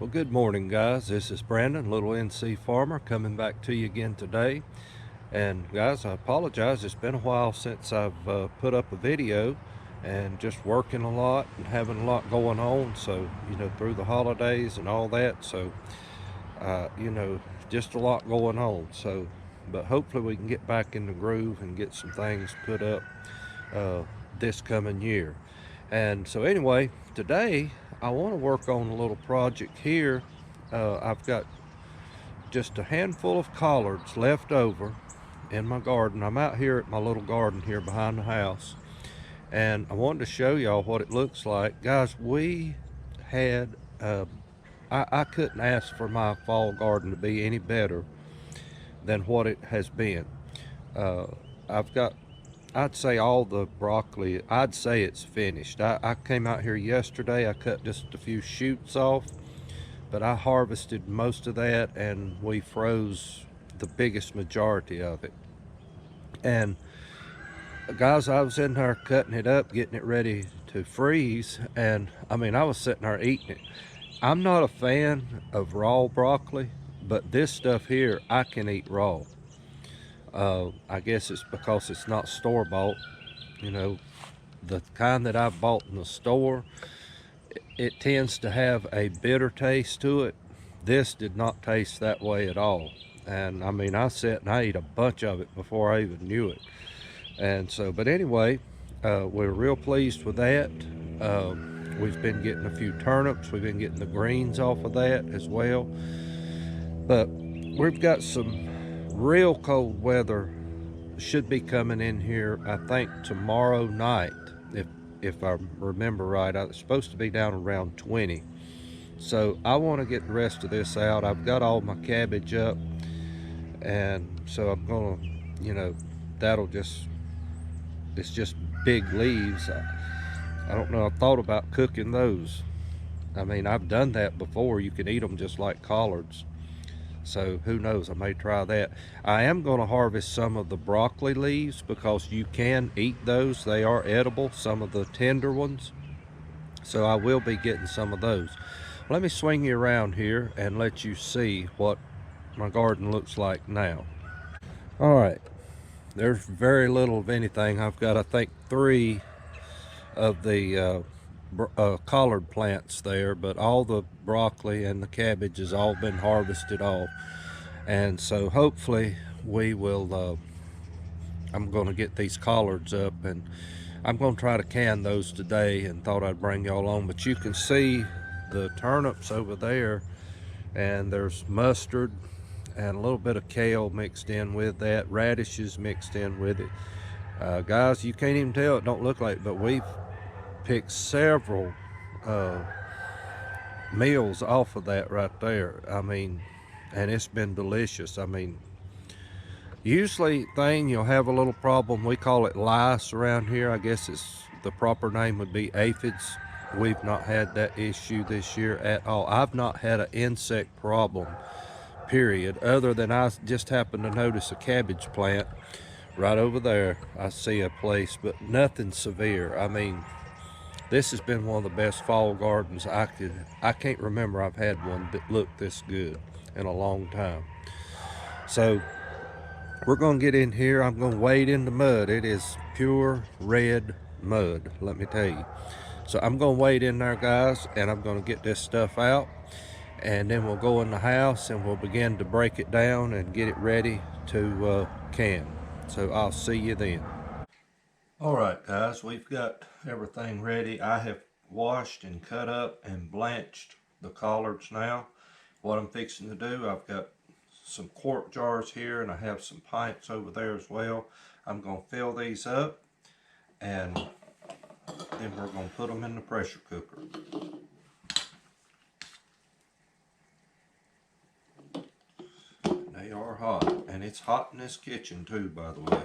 Well, good morning, guys. This is Brandon, Little NC Farmer, coming back to you again today. And guys, I apologize. It's been a while since I've put up a video, and just working a lot and having a lot going on. So, through the holidays and all that. So, just a lot going on. So, but hopefully we can get back in the groove and get some things put up this coming year. And so anyway, today I want to work on a little project here. I've got just a handful of collards left over in my garden. I'm out here at my little garden here behind the house, and I wanted to show y'all what it looks like. Guys, we had I couldn't ask for my fall garden to be any better than what it has been. I've got, I'd say all the broccoli, I'd say it's finished. I came out here yesterday, I cut just a few shoots off, but I harvested most of that, and we froze the biggest majority of it. And guys, I was in there cutting it up, getting it ready to freeze, and I mean, I was sitting there eating it. I'm not a fan of raw broccoli, but this stuff here I can eat raw. I guess it's because it's not store-bought. You know, the kind that I've bought in the store, it tends to have a bitter taste to it. This did not taste that way at all. And I mean, I sat and I ate a bunch of it before I even knew it. And so, but anyway, we're real pleased with that. We've been getting a few turnips. We've been getting the greens off of that as well. But we've got some real cold weather should be coming in here, I think tomorrow night, if I remember right. It's supposed to be down around 20. So I want to get the rest of this out. I've got all my cabbage up, and so I'm gonna, that'll just, it's just big leaves. I don't know, I thought about cooking those. I mean, I've done that before. You can eat them just like collards. So who knows, I may try that. I am going to harvest some of the broccoli leaves because you can eat those. They are edible, some of the tender ones. So I will be getting some of those. Let me swing you around here and let you see what my garden looks like now. All right, there's very little of anything. I've got, I think, 3 of the collard plants there, but all the broccoli and the cabbage has all been harvested off. And so hopefully we will, I'm going to get these collards up, and I'm going to try to can those today, and thought I'd bring y'all on. But you can see the turnips over there, and there's mustard and a little bit of kale mixed in with that, radishes mixed in with it. Guys, you can't even tell, it don't look like it, but we've picked several meals off of that right there. I mean, and it's been delicious. I mean, usually you'll have a little problem. We call it lice around here. I guess it's, the proper name would be aphids. We've not had that issue this year at all. I've not had an insect problem, period, other than I just happened to notice a cabbage plant right over there. I see a place, but nothing severe. I mean, this has been one of the best fall gardens I can't remember I've had one that looked this good in a long time. So we're going to get in here. I'm going to wade in the mud. It is pure red mud, let me tell you. So I'm going to wade in there, guys, and I'm going to get this stuff out, and then we'll go in the house and we'll begin to break it down and get it ready to can. So I'll see you then. All right, guys, we've got everything ready. I have washed and cut up and blanched the collards now. What I'm fixing to do, I've got some quart jars here, and I have some pints over there as well. I'm going to fill these up, and then we're going to put them in the pressure cooker. They are hot, and it's hot in this kitchen too, by the way.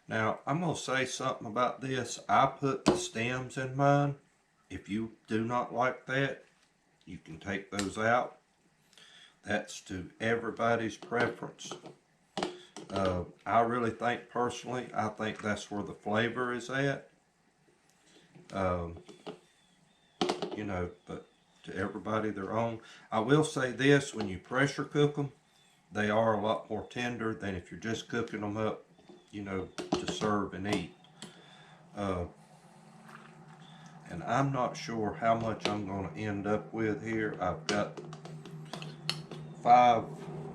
Now, I'm going to say something about this. I put the stems in mine. If you do not like that, you can take those out. That's to everybody's preference. I really think, personally, I think that's where the flavor is at. But to everybody their own. I will say this, when you pressure cook them, they are a lot more tender than if you're just cooking them up, you know, to serve and eat. And I'm not sure how much I'm going to end up with here. I've got 5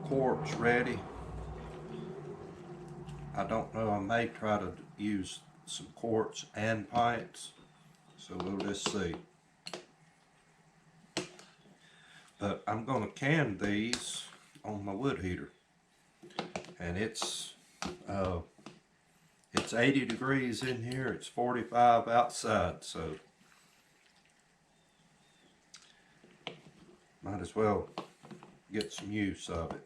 quarts ready. I don't know, I may try to use some quarts and pints, so we'll just see. But I'm going to can these on my wood heater, and it's 80 degrees in here, it's 45 outside, so might as well get some use of it.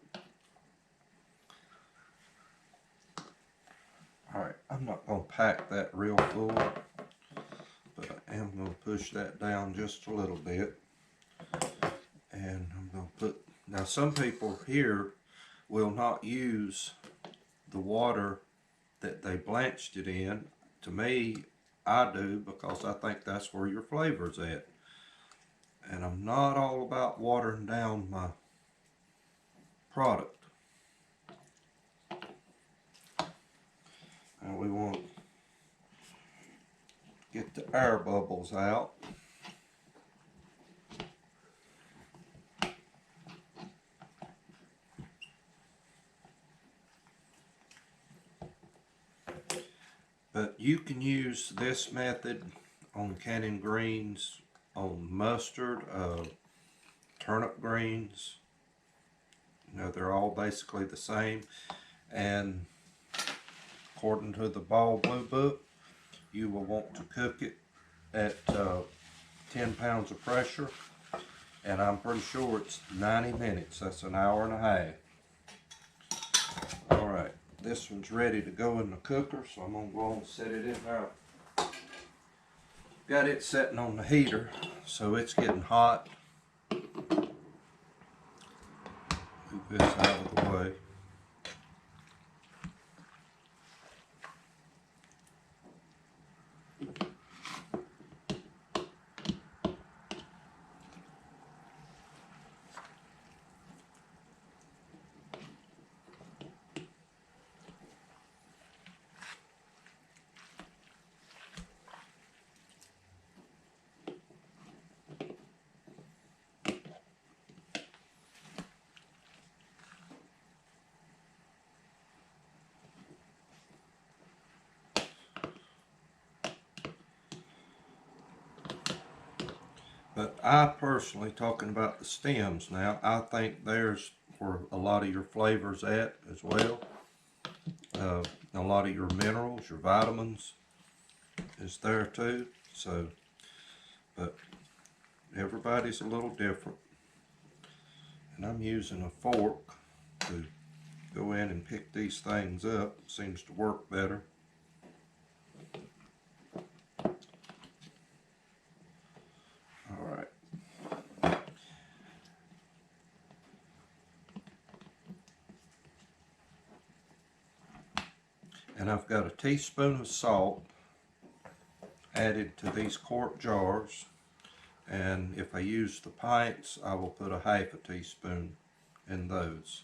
Alright, I'm not going to pack that real full, but I am going to push that down just a little bit. And I'm going to put, now some people here will not use the water that they blanched it in. To me, I do, because I think that's where your flavor's at. And I'm not all about watering down my product. Now we want to get the air bubbles out. But you can use this method on canning greens, on mustard, turnip greens. You know, they're all basically the same. And according to the Ball Blue Book, you will want to cook it at 10 pounds of pressure. And I'm pretty sure it's 90 minutes. That's an hour and a half. Alright, this one's ready to go in the cooker, so I'm going to go and set it in there. Got it sitting on the heater, so it's getting hot. Move this out of the way. But I personally, talking about the stems now, I think there's where a lot of your flavors at as well. A lot of your minerals, your vitamins is there too. So, but everybody's a little different. And I'm using a fork to go in and pick these things up. Seems to work better. Alright. And I've got a teaspoon of salt added to these quart jars. And if I use the pints, I will put a half a teaspoon in those.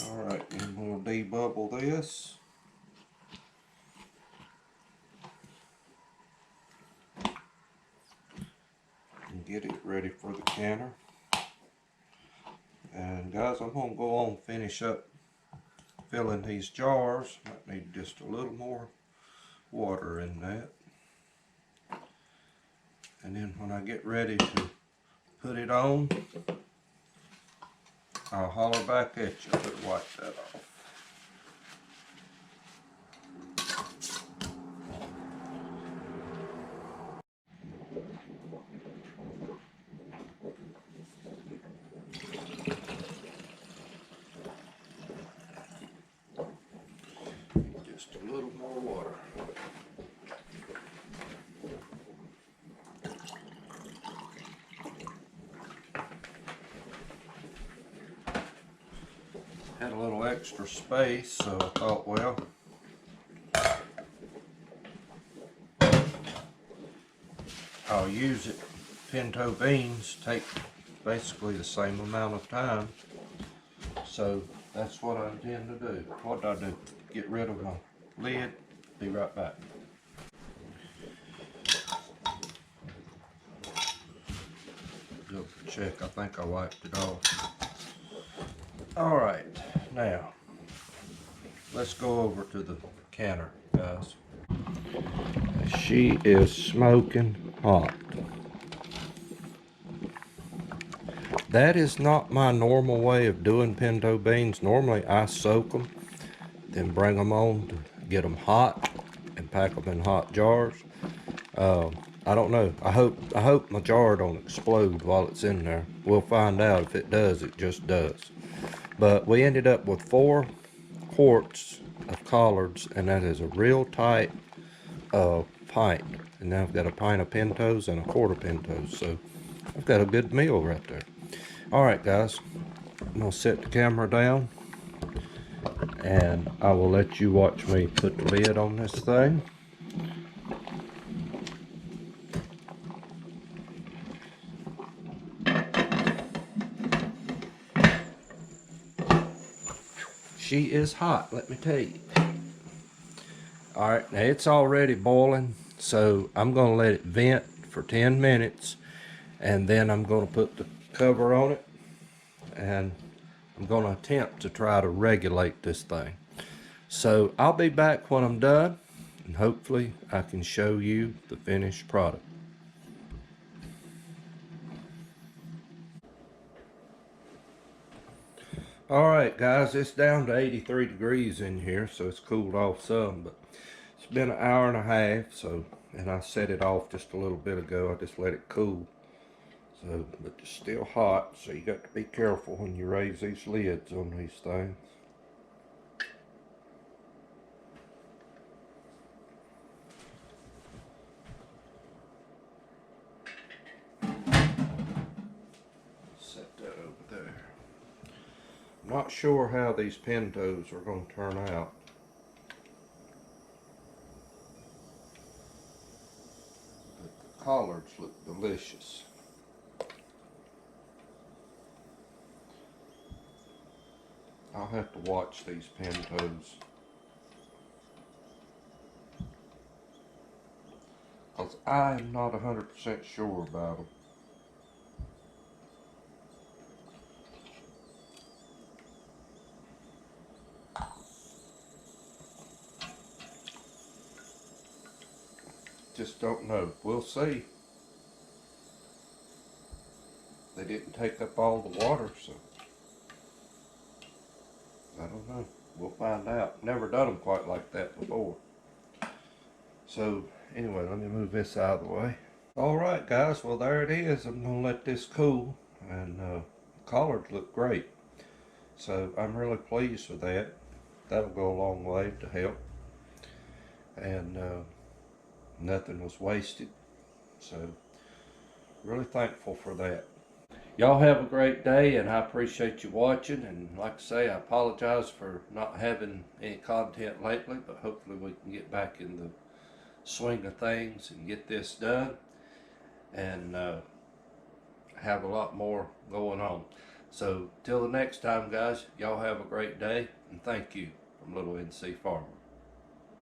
Alright, and we'll debubble this. And get it ready for the canner. And guys, I'm going to go on and finish up filling these jars. Might need just a little more water in that. And then when I get ready to put it on, I'll holler back at you. Better wipe that off. Had a little extra space, so I thought, well, I'll use it. Pinto beans take basically the same amount of time, so that's what I intend to do. What did I do? Get rid of my lid. Be right back. Double check. I think I wiped it off. All right, now let's go over to the canner, guys. She is smoking hot. That is not my normal way of doing pinto beans. Normally I soak them, then bring them on to get them hot and pack them in hot jars. I don't know. I hope my jar don't explode while it's in there. We'll find out. If it does, it just does. But we ended up with 4 quarts of collards, and that is a real tight pint. And now I've got a pint of pintos and a quart of pintos, so I've got a good meal right there. All right, guys, I'm gonna set the camera down, and I will let you watch me put the lid on this thing. She is hot, let me tell you. All right, now it's already boiling, so I'm gonna let it vent for 10 minutes, and then I'm gonna put the cover on it, and I'm gonna attempt to try to regulate this thing. So I'll be back when I'm done, and hopefully I can show you the finished product. All right, guys, it's down to 83 degrees in here, so it's cooled off some, but it's been an hour and a half, so, and I set it off just a little bit ago. I just let it cool. So, but it's still hot, so you got to be careful when you raise these lids on these things. Set that over there. I'm not sure how these pintos are going to turn out. But the collards look delicious. I'll have to watch these pintos, because I am not 100% sure about them. Just don't know. We'll see. They didn't take up all the water, so I don't know. We'll find out. Never done them quite like that before. So anyway, let me move this out of the way. All right, guys. Well, there it is. I'm gonna let this cool, and collards look great. So I'm really pleased with that. That'll go a long way to help. And nothing was wasted. So really thankful for that. Y'all have a great day, and I appreciate you watching. And like I say, I apologize for not having any content lately, but hopefully we can get back in the swing of things and get this done, and have a lot more going on. So till the next time, guys, y'all have a great day, and thank you from Little NC Farmer.